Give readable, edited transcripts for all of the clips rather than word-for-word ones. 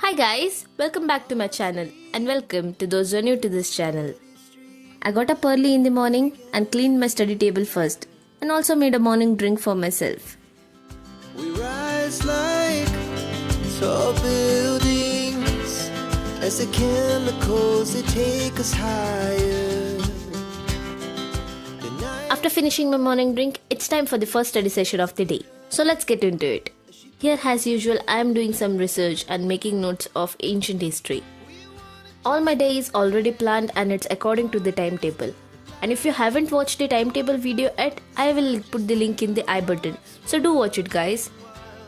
Hi guys, welcome back to my channel and welcome to those who are new to this channel. I got up early in the morning and cleaned my study table first and also made a morning drink for myself. We rise like tall buildings as the chemicals they take us higher. After finishing my morning drink, it's time for the first study session of the day. So let's get into it. Here as usual, I am doing some research and making notes of ancient history. All my day is already planned and it's according to the timetable. And if you haven't watched the timetable video yet, I will put the link in the I button. So do watch it guys.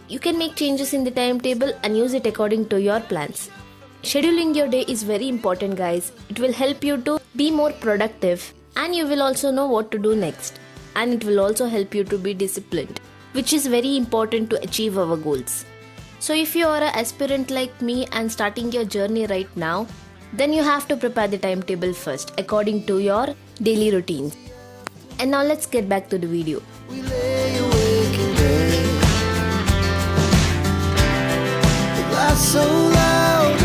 You can make changes in the timetable and use it according to your plans. Scheduling your day is very important guys. It will help you to be more productive and you will also know what to do next. And it will also help you to be disciplined, which is very important to achieve our goals. So if you are an aspirant like me and starting your journey right now, then you have to prepare the timetable first according to your daily routines. And now let's get back to the video. We lay awake in bed. The laughs so loud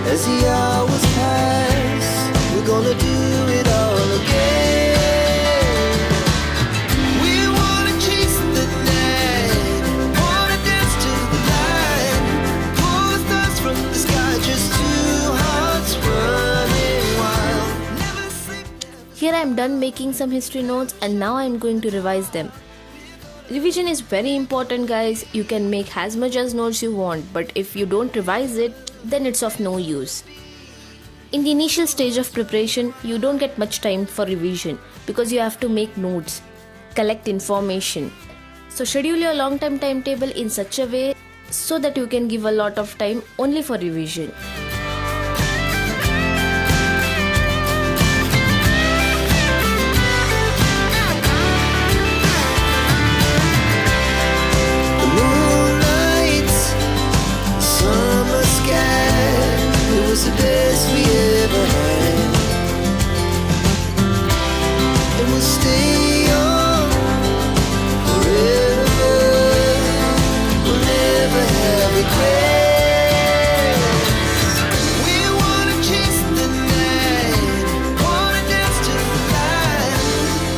as the hours pass. We're gonna do it all again. Here I am done making some history notes and now I am going to revise them. Revision is very important guys. You can make as much as notes you want, but if you don't revise it, then it's of no use. In the initial stage of preparation, you don't get much time for revision because you have to make notes, collect information. So schedule your long-term timetable in such a way so that you can give a lot of time only for revision. The best we ever had, and we'll stay young forever. We'll never have regrets. We wanna chase the night, wanna dance to the light,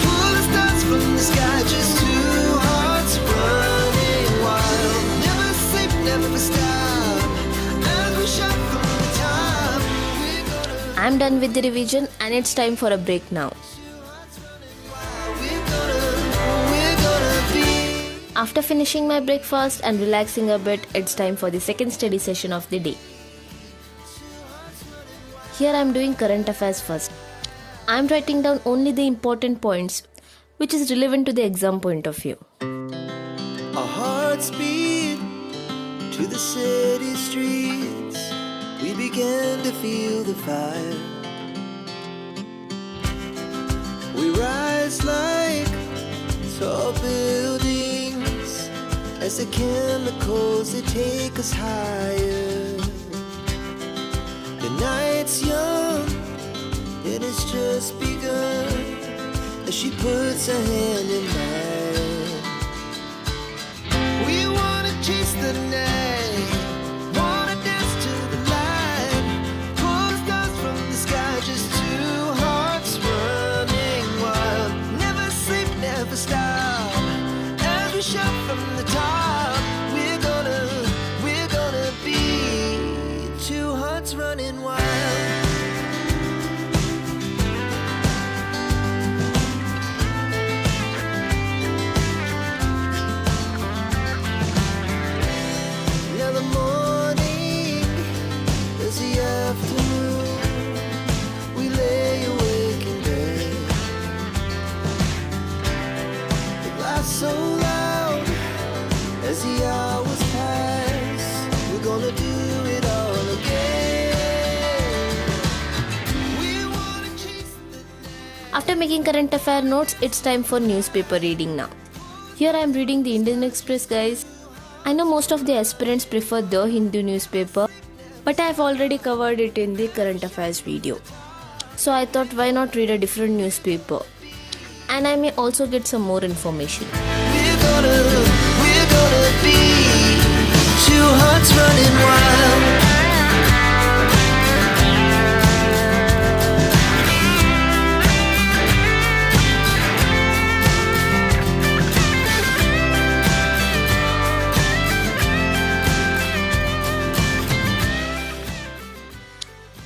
pull the stars from the sky, just two hearts running wild. Never sleep, never stop, as we shot from the top. I'm done with the revision and it's time for a break now. After finishing my breakfast and relaxing a bit, it's time for the second study session of the day. Here I'm doing current affairs first. I'm writing down only the important points which is relevant to the exam point of view. Our hearts beat to the city streets. We began to feel the fire. We rise like tall buildings as the chemicals they take us higher. The night's young and it's just begun as she puts her hand in mine. We wanna chase the night. Shot from the top, we're gonna be two hearts running wild. Now the morning is the afternoon. We lay awake in bed. The glass so loud as the hours pass, we're gonna do it all again. We wanna chase the night. After making current affair notes, it's time for newspaper reading now. Here I am reading the Indian Express guys. I know most of the aspirants prefer the Hindu newspaper, but I have already covered it in the current affairs video. So I thought why not read a different newspaper, and I may also get some more information. We're gonna be two hearts running wild.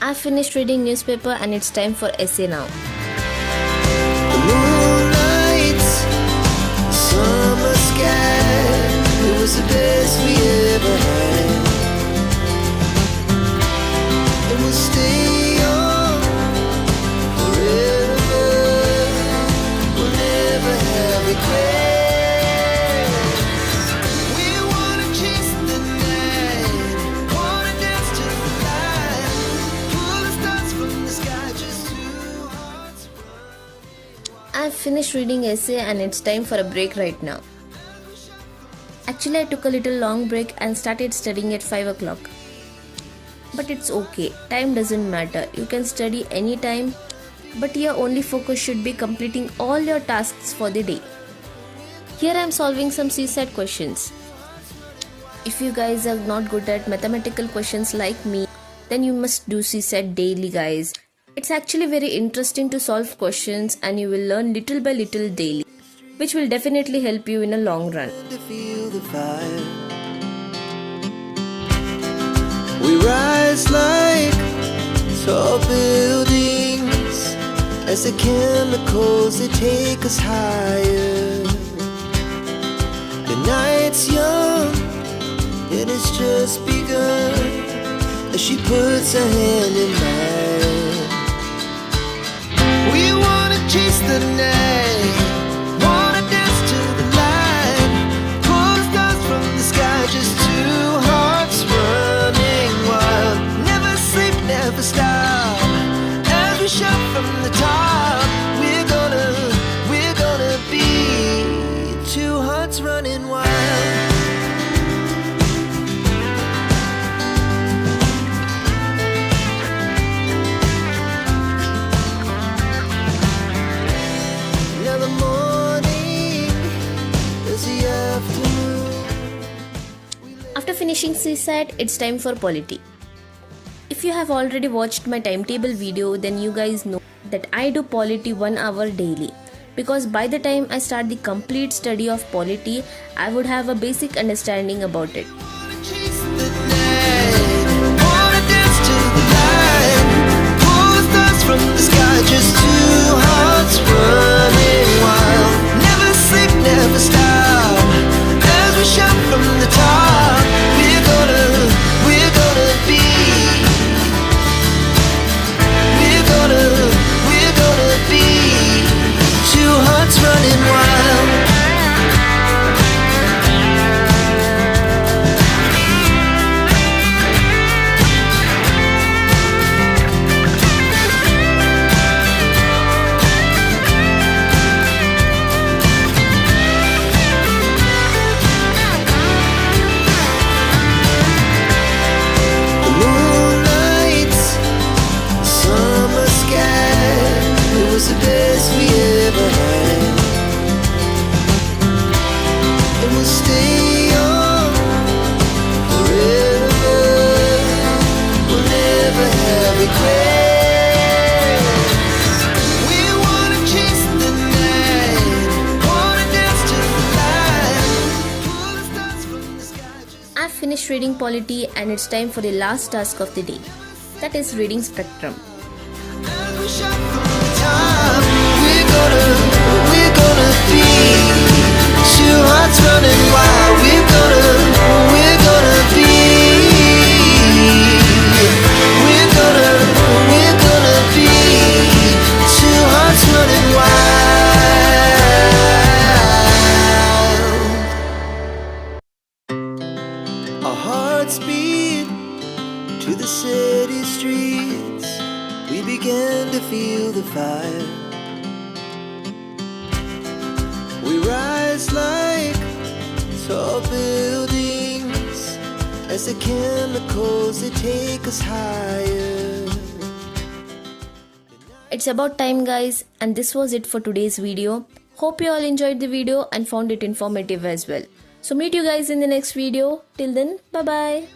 I finished reading newspaper and it's time for essay now. The moonlight, summer sky, it was the best we ever had. And we'll stay on forever. We'll never have regrets. We wanna chase the night, wanna dance to the light, pull the stars from the sky, just two hearts. I've finished reading essay and it's time for a break right now. Actually, I took a little long break and started studying at 5 o'clock. But it's okay, time doesn't matter. You can study anytime, but your only focus should be completing all your tasks for the day. Here I am solving some CSAT questions. If you guys are not good at mathematical questions like me, then you must do CSAT daily, guys. It's actually very interesting to solve questions and you will learn little by little daily, which will definitely help you in a long run. To feel the fire, we rise like tall buildings as the chemicals they take us higher. The night's young and it's just begun as she puts her hand in mine. We wanna chase the night, wanna dance to the light, pull the stars from the sky, just two hearts running wild. Never sleep, never stop, as we shout from the top. We're gonna be two hearts running wild. Now the morning is the afternoon. After finishing CSAT, it's time for polity. If you have already watched my timetable video, then you guys know that I do polity 1 hour daily. Because by the time I start the complete study of polity, I would have a basic understanding about it. Wanna chase the night, wanna dance to the light, pull the stars from the sky, just two hearts running wild. Never sleep, never stop, as we shout from the top. We're gonna be, we're gonna be two hearts running wild. The moonlight, summer sky, it was the best we ever had. And we'll stay on forever. We'll never have regrets. We wanna chase the night, wanna dance to the light, pull the stars from the sky, just I've finished reading polity and it's time for the last task of the day. That is reading spectrum. as we shout from the top. We're gonna be two hearts running wild. We're gonna be, we're gonna be two hearts running wild. Our hearts beat to the city streets. We began to feel the fire. We rise like tall buildings as the chemicals they take us higher. It's about time, guys, and this was it for today's video. Hope you all enjoyed the video and found it informative as well. So meet you guys in the next video. Till then, bye bye.